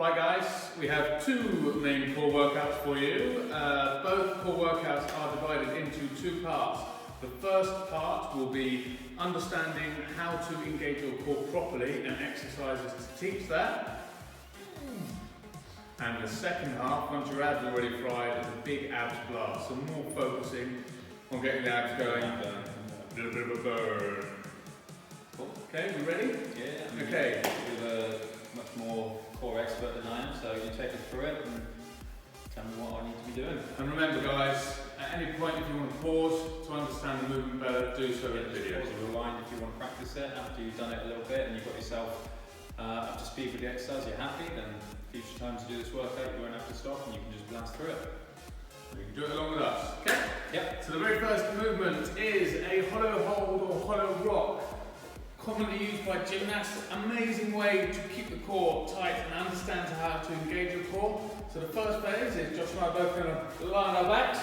Right guys, we have two main core workouts for you. Both core workouts are divided into two parts. The first part will be understanding how to engage your core properly and exercises to teach that. And the second half, once your abs are already fried, is a big abs blast. So more focusing on getting the abs going. A little bit of a burn. Okay, we ready? Yeah. Okay. You're a much more core expert than I am, so you take us through it and tell me what I need to be doing. And remember guys, at any point if you want to pause to understand the movement better, do so in the video. Pause and rewind if you want to practice it after you've done it a little bit and you've got yourself up to speed with the exercise, you're happy, then future times to do this workout you won't have to stop and you can just blast through it. You can do it along with us, okay? Yep. So the very first movement is a hollow hold or hollow rock, commonly used by gymnasts. Amazing way to keep the core tight and understand how to engage your core. So the first phase is Josh and I are both going to lie on our backs.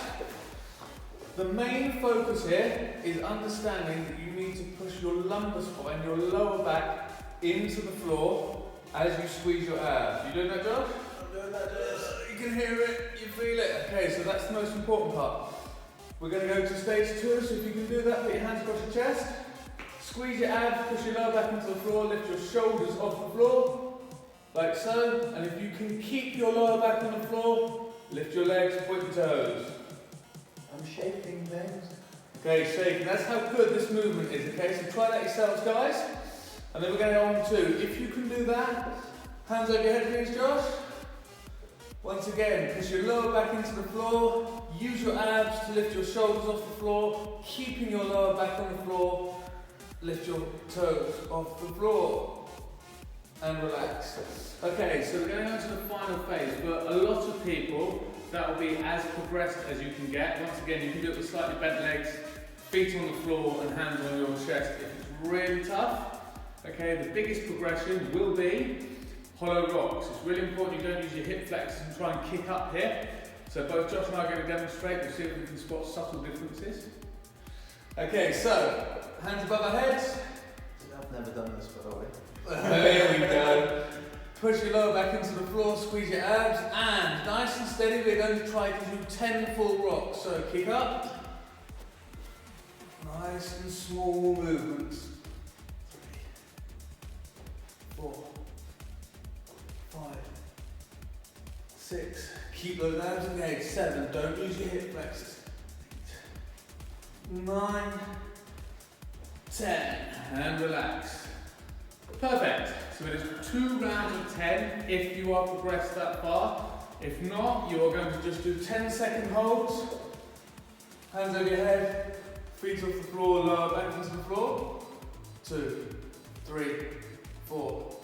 The main focus here is understanding that you need to push your lumbar spine, your lower back, into the floor as you squeeze your abs. You doing that, Josh? I'm doing that, Josh. You can hear it, you feel it. Okay, so that's the most important part. We're going to go to stage 2, so if you can do that, put your hands across your chest. Squeeze your abs, push your lower back into the floor, lift your shoulders off the floor, like so. And if you can keep your lower back on the floor, lift your legs, point your toes. I'm shaking things. Okay, shaking. That's how good this movement is, okay? So try that yourselves, guys. And then we're going on to, if you can do that, hands over your head, please, Josh. Once again, push your lower back into the floor, use your abs to lift your shoulders off the floor, keeping your lower back on the floor. Lift your toes off the floor and relax. Okay, so we're going on to the final phase, but a lot of people, that will be as progressed as you can get. Once again, you can do it with slightly bent legs, feet on the floor and hands on your chest if it's really tough. Okay, the biggest progression will be hollow rocks. It's really important you don't use your hip flexors and try and kick up here. So both Josh and I are going to demonstrate, we'll see if we can spot subtle differences. Okay, so hands above our heads. I've never done this, by the way. There we go. Push your lower back into the floor, squeeze your abs, and nice and steady, we're going to try to do 10 full rocks. So kick up. Nice and small movements. 3, 4, 5, 6. Keep those abs engaged. 7. Don't use your hip flexors. 9, 10, and relax. Perfect. So it is 2 rounds of 10 if you are progressed that far. If not, you are going to just do 10-second holds. Hands over your head, feet off the floor, lower back into the floor. 2, 3, 4,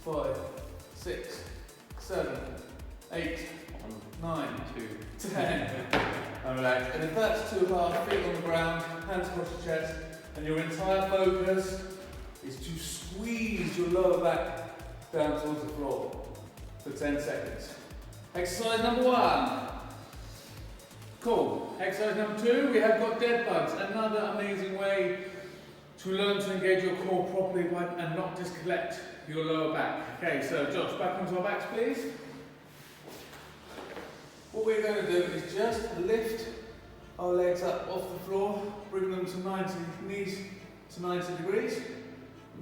5, 6, 7, 8, 9, 10. And relax. And if that's too hard, feet on the ground, hands across your chest, and your entire focus is to squeeze your lower back down towards the floor for 10 seconds. Exercise number 1. Cool. Exercise number 2, we have got dead bugs. Another amazing way to learn to engage your core properly and not disconnect your lower back. Okay, so Josh, back onto our backs, please. What we're going to do is just lift our legs up off the floor, bring them to 90, knees to 90 degrees.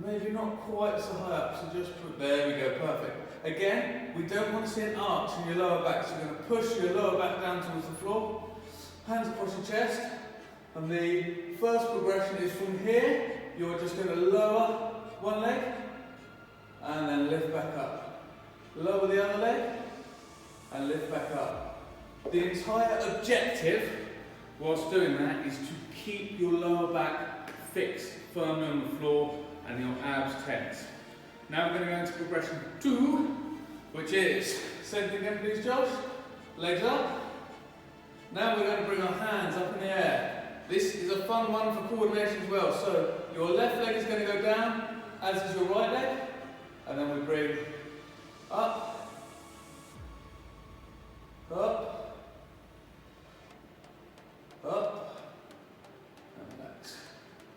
Maybe not quite so high up, so just put, there we go, perfect. Again, we don't want to see an arch in your lower back, so you're going to push your lower back down towards the floor, hands across your chest, and the first progression is from here, you're just going to lower one leg, and then lift back up. Lower the other leg, and lift back up. The entire objective whilst doing that is to keep your lower back fixed firmly on the floor and your abs tense. Now we're going to go into progression 2, which is, same thing again please Josh, legs up. Now we're going to bring our hands up in the air. This is a fun one for coordination as well. So your left leg is going to go down, as is your right leg, and then we bring up, up, up, and relax.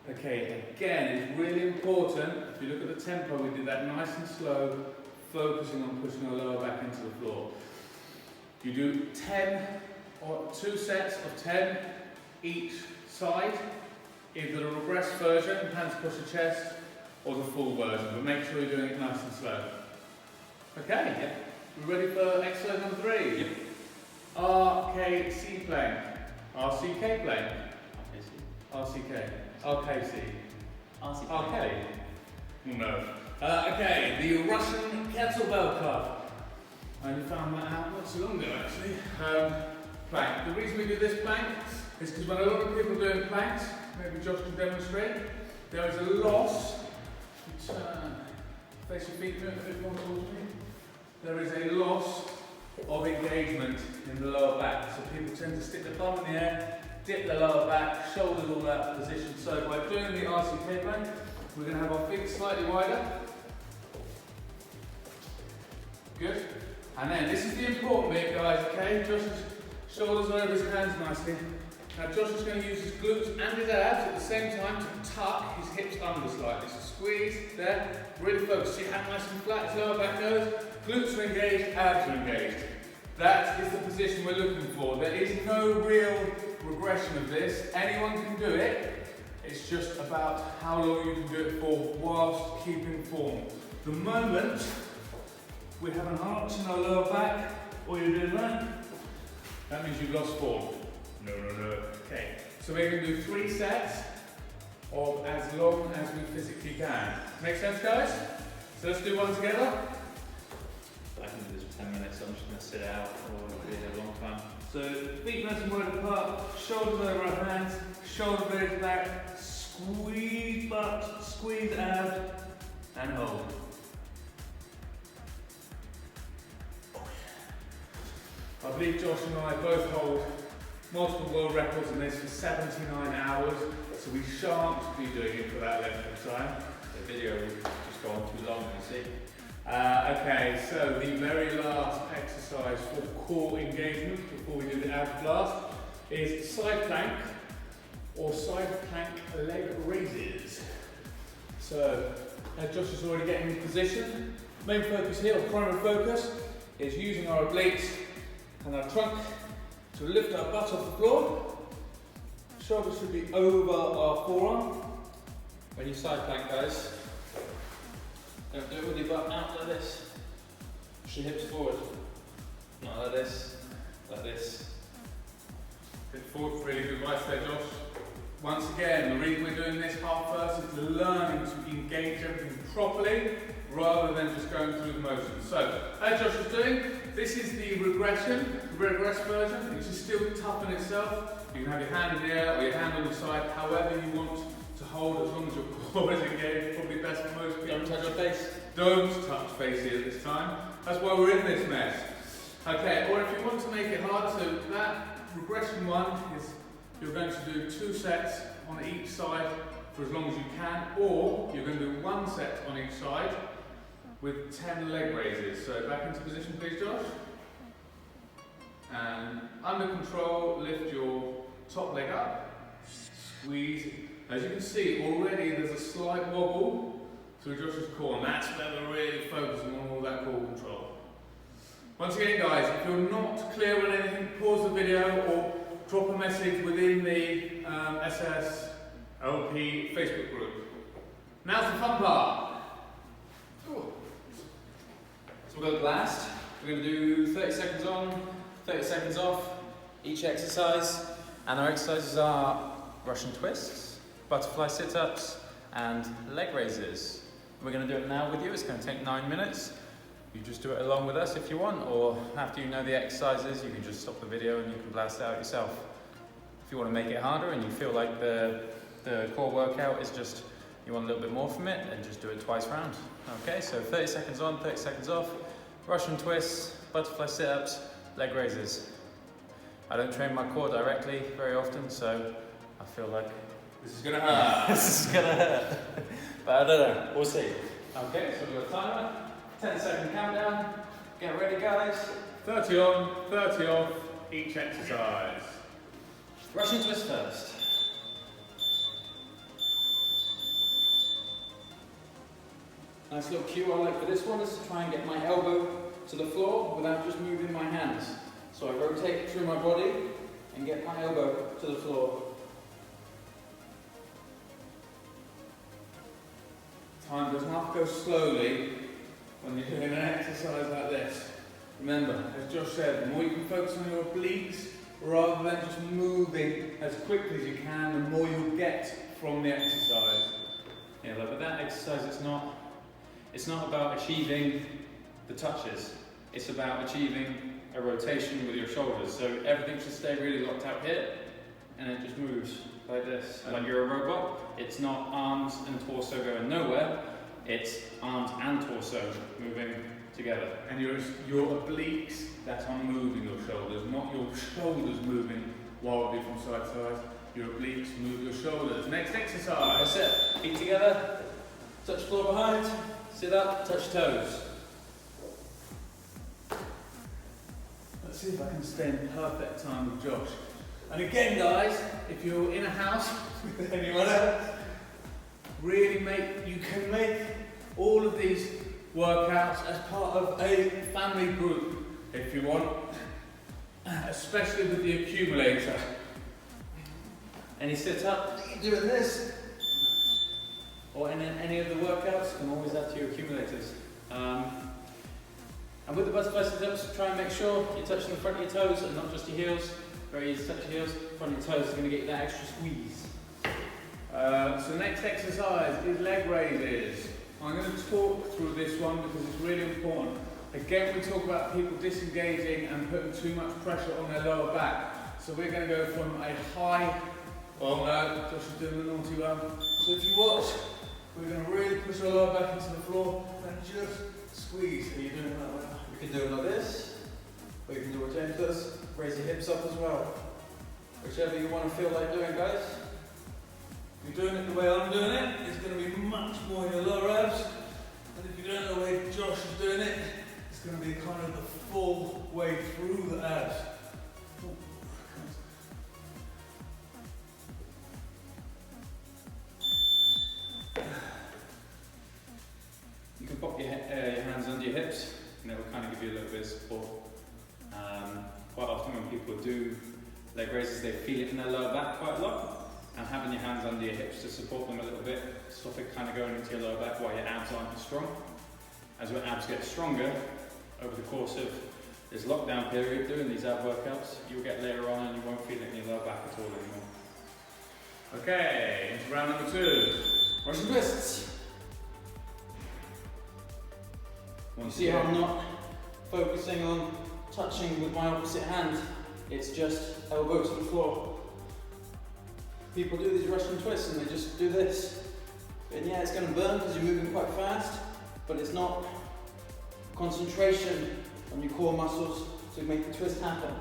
Okay, again, it's really important, if you look at the tempo, we did that nice and slow, focusing on pushing our lower back into the floor. You do 10 or 2 sets of 10 each side, either the regress version, hands push the chest, or the full version, but make sure you're doing it nice and slow. Okay, Yeah. we're ready for exercise number 3. Yep. RKC plank. RCK plank. RCK. RKC. RK. No. Okay, the Russian kettlebell club. I only found that out not so long ago actually. Plank. The reason we do this plank is because when a lot of people are doing planks, maybe Josh can demonstrate, there is a loss. Turn. Face your feet, move a bit more towards me. There is a loss of engagement in the lower back. So people tend to stick their bum in the air, dip the lower back, shoulders all out of position. So by doing the RCK plank, we're going to have our feet slightly wider. Good. And then this is the important bit, guys, okay? Josh's shoulders are over his hands nicely. Now Josh is going to use his glutes and his abs at the same time to tuck his hips under slightly. So squeeze there, really focus. Your hand nice and flat as lower back goes. Glutes are engaged, abs are engaged. That is the position we're looking for. There is no real regression of this. Anyone can do it. It's just about how long you can do it for whilst keeping form. The moment we have an arch in our lower back, or you're doing that means you've lost form. No. Okay, so we're going to do 3 sets of as long as we physically can. Make sense, guys? So let's do one together. I can do this for 10 minutes, so I'm just going to sit out or it'll be a long time. So feet nice and wide apart, shoulders over our hands, shoulder blades back, squeeze butt, squeeze abs, and hold. I believe Josh and I both hold multiple world records in this for 79 hours, so we shan't be doing it for that length of time. The video will just go on too long, you see. Okay, so the very last exercise for core engagement before we do the ab blast is side plank or side plank leg raises. So, as Josh is already getting in position, main focus here, or primary focus, is using our obliques and our trunk to lift our butt off the floor. Shoulders should be over our forearm. When you side plank, guys, don't do it with your butt out like this. Push your hips forward. Not like this, like this. Good forward, really good advice there, Josh. Once again, the reason we're doing this half first is learning to engage everything properly rather than just going through the motions. So, as Josh was doing, this is the regression, the regress version, which is still tough in itself. You can have your hand in the air or your hand on the side, however you want to hold, as long as your core is engaged. Probably best for most people. Don't touch your face. Don't touch face here this time. That's why we're in this mess. Okay, or if you want to make it hard, so that regression one is you're going to do 2 sets on each side for as long as you can, or you're going to do 1 set on each side with 10 leg raises. So back into position, please, Josh. And under control, lift your top leg up, squeeze. As you can see, already there's a slight wobble through Josh's core, and that's where we're really focusing on all that core control. Once again, guys, if you're not clear on anything, pause the video or drop a message within the SSLP Facebook group. Now's the fun part. Ooh. So we'll go last. We're going to do 30 seconds on, 30 seconds off, each exercise. And our exercises are Russian twists, butterfly sit-ups, and leg raises. We're going to do it now with you. It's going to take 9 minutes. You just do it along with us if you want, or after you know the exercises, you can just stop the video and you can blast it out yourself. If you want to make it harder and you feel like the core workout is just, you want a little bit more from it, then just do it twice round. Okay, so 30 seconds on, 30 seconds off, Russian twists, butterfly sit-ups, leg raises. I don't train my core directly very often, so I feel like this is going to hurt. this is going to hurt. But I don't know, we'll see. Okay, so we've got a timer. 10-second countdown. Get ready, guys. 30 on, 30 off, each exercise. Russian twist first. Nice little cue I like for this one is to try and get my elbow to the floor without just moving my hands. So I rotate through my body and get my elbow to the floor. Time does not go slowly when you're doing an exercise like this. Remember, as Josh said, the more you can focus on your obliques rather than just moving as quickly as you can, the more you'll get from the exercise. Yeah, like with that exercise, it's not about achieving the touches. It's about achieving a rotation with your shoulders. So everything should stay really locked out here, and it just moves like this, like you're a robot. It's not arms and torso going nowhere. It's arms and torso moving together. And your obliques, that's on moving your shoulders, not your shoulders moving wildly from side to side. Your obliques move your shoulders. Next exercise. That's it. Feet together. Touch floor behind. Sit up. Touch toes. Let's see if I can stay in perfect time with Josh. And again, guys, if you're in a house with anyone else, you can make all of these workouts as part of a family group if you want, especially with the accumulator. Any sit up, doing this, or in any of the workouts, you can always add to your accumulators. And with the butterfly sit-ups, try and make sure you're touching the front of your toes and not just your heels. Very easy to touch your heels. Front of your toes is going to get you that extra squeeze. So next exercise is leg raises. I'm going to talk through this one because it's really important. Again, we talk about people disengaging and putting too much pressure on their lower back. So we're going to go from a high, oh no, Josh is doing the naughty one. So if you watch, we're going to really push our lower back into the floor and just squeeze. Are you doing it that way? You can do it like this, or you can do what James does, raise your hips up as well. Whichever you want to feel like doing, guys. If you're doing it the way I'm doing it, it's going to be much more in your lower abs. And if you're doing it the way Josh is doing it, it's going to be kind of the full way through the abs. You can pop your hands under your hips, and it will kind of give you a little bit of support. Quite often when people do leg raises, they feel it in their lower back quite a lot. And having your hands under your hips to support them a little bit, stop it kind of going into your lower back while your abs aren't as strong. As your abs get stronger, over the course of this lockdown period, doing these ab workouts, you'll get later on and you won't feel it in your lower back at all anymore. Okay, into round number 2. Russian twists. You see how I'm not focusing on touching with my opposite hand, it's just elbow to the floor. People do these Russian twists and they just do this. And yeah, it's going to burn because you're moving quite fast, but it's not concentration on your core muscles to make the twist happen.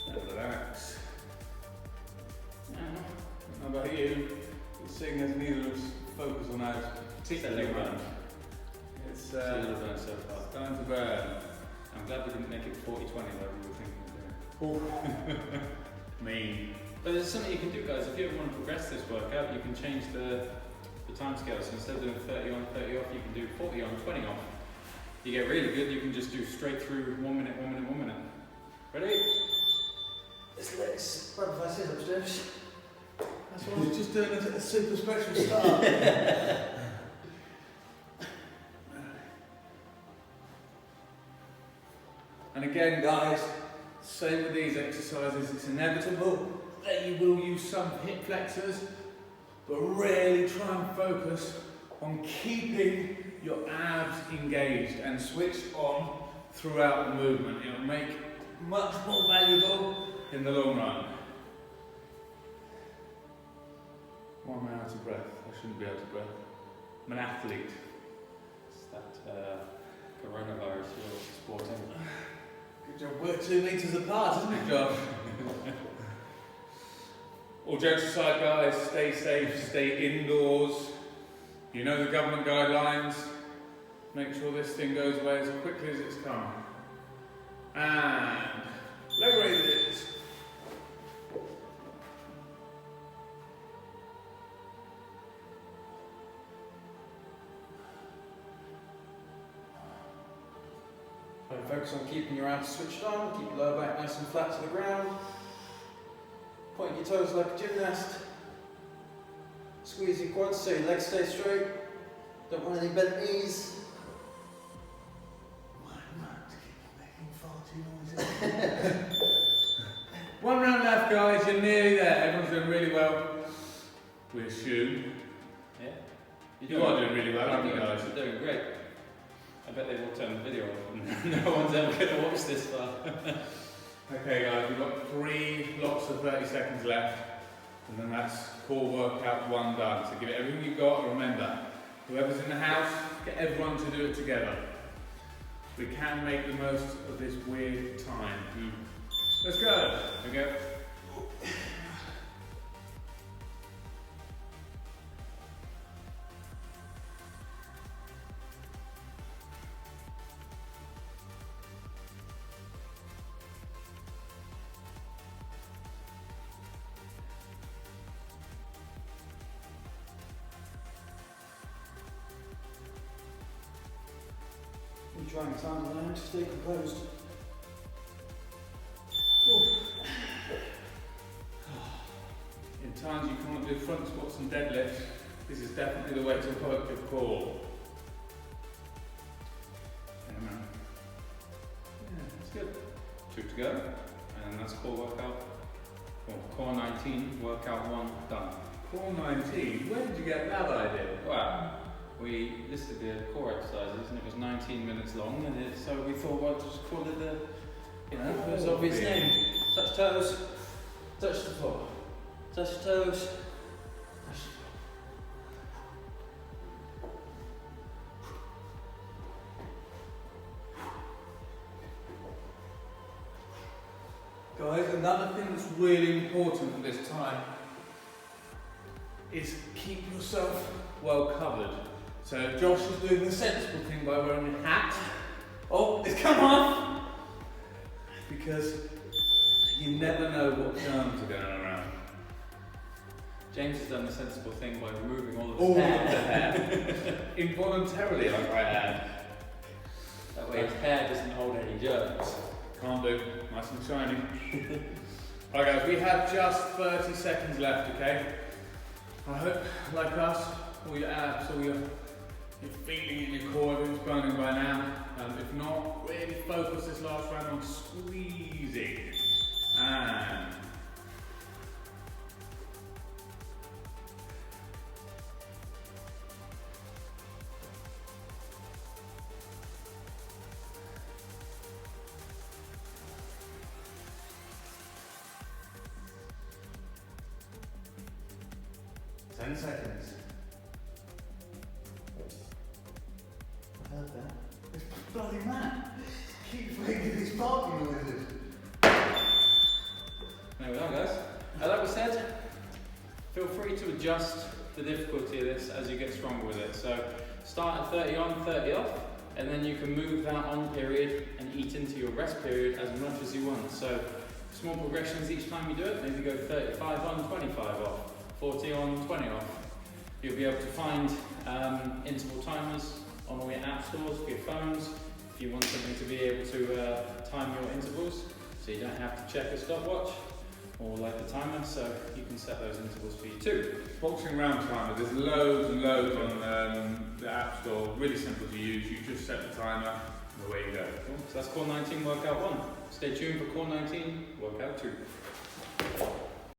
And relax. How about you? Seeing as neither of us focus on ours particularly much. It's burn so far. time to burn. I'm glad we didn't make it 40-20 like we were thinking of doing. Mean. But there's something you can do, guys. If you ever want to progress this workout, you can change the time scale. So instead of doing 30 on, 30 off, you can do 40 on, 20 off. You get really good, you can just do straight through 1 minute, 1 minute, 1 minute. Ready? This legs, butterfly sit-ups, James. That's what I was just doing a super special start. And again, guys, same with these exercises, it's inevitable that you will use some hip flexors, but really try and focus on keeping your abs engaged and switched on throughout the movement. It will make it much more valuable in the long run. Why am I out of breath? I shouldn't be out of breath. I'm an athlete. It's that coronavirus you're sporting. Good job. We're 2 meters apart, isn't it, Josh? All jokes aside, guys, stay safe, stay indoors. You know the government guidelines. Make sure this thing goes away as quickly as it's come. And leg raises. focus on keeping your arms switched on, keep your lower back nice and flat to the ground. Point your toes like a gymnast. Squeeze your quads so your legs stay straight. Don't want any bent knees. One round left, guys. You're nearly there. Everyone's doing really well. We assume. Yeah. You are doing really well, aren't you guys? You're doing great. I bet they've all turned the video off and no one's ever going to watch this far. Okay guys, we've got 3 blocks of 30 seconds left, and then that's core workout 1 done. So give it everything you've got, and remember, whoever's in the house, get everyone to do it together. We can make the most of this weird time. Let's go. Here we go. You're trying time to learn to stay composed. In times you can't do front squats and deadlifts, this is definitely the way to work your core. Yeah, that's good. 2 to go, and that's core workout, or CORE-19 workout 1 done. CORE-19, where did you get that idea? Well, we listed the core exercises and it was 19 minutes long, and so we thought, well, just call it the, most obvious name. Touch toes, touch the floor. Touch toes, touch the floor. Guys, another thing that's really important at this time is keep yourself well covered. So Josh is doing the sensible thing by wearing a hat. Oh, it's come off! Because you never know what germs are going around. James has done the sensible thing by removing all of All his of the hair. hair. Involuntarily, I might add. That way his hair doesn't hold any germs. Can't do. Nice and shiny. Alright guys, we have just 30 seconds left, okay? I hope, like us, all your abs, all your feeling in your core, everything's burning by now. If not, really focus this last round on squeezing. And 10 seconds. I heard that. It's bloody mad. Keep making these barking noises. There we are, guys. Like we said, feel free to adjust the difficulty of this as you get stronger with it. So start at 30 on, 30 off, and then you can move that on period and eat into your rest period as much as you want. So small progressions each time you do it. Maybe go 35 on, 25 off, 40 on, 20 off. You'll be able to find interval timers on all your app stores for your phones if you want something to be able to time your intervals, so you don't have to check a stopwatch or like a timer, so you can set those intervals for you too. Boxing round timer, there's loads and loads on the app store, really simple to use. You just set the timer and away you go. Cool. So that's CORE-19 workout 1. Stay tuned for CORE-19 workout 2.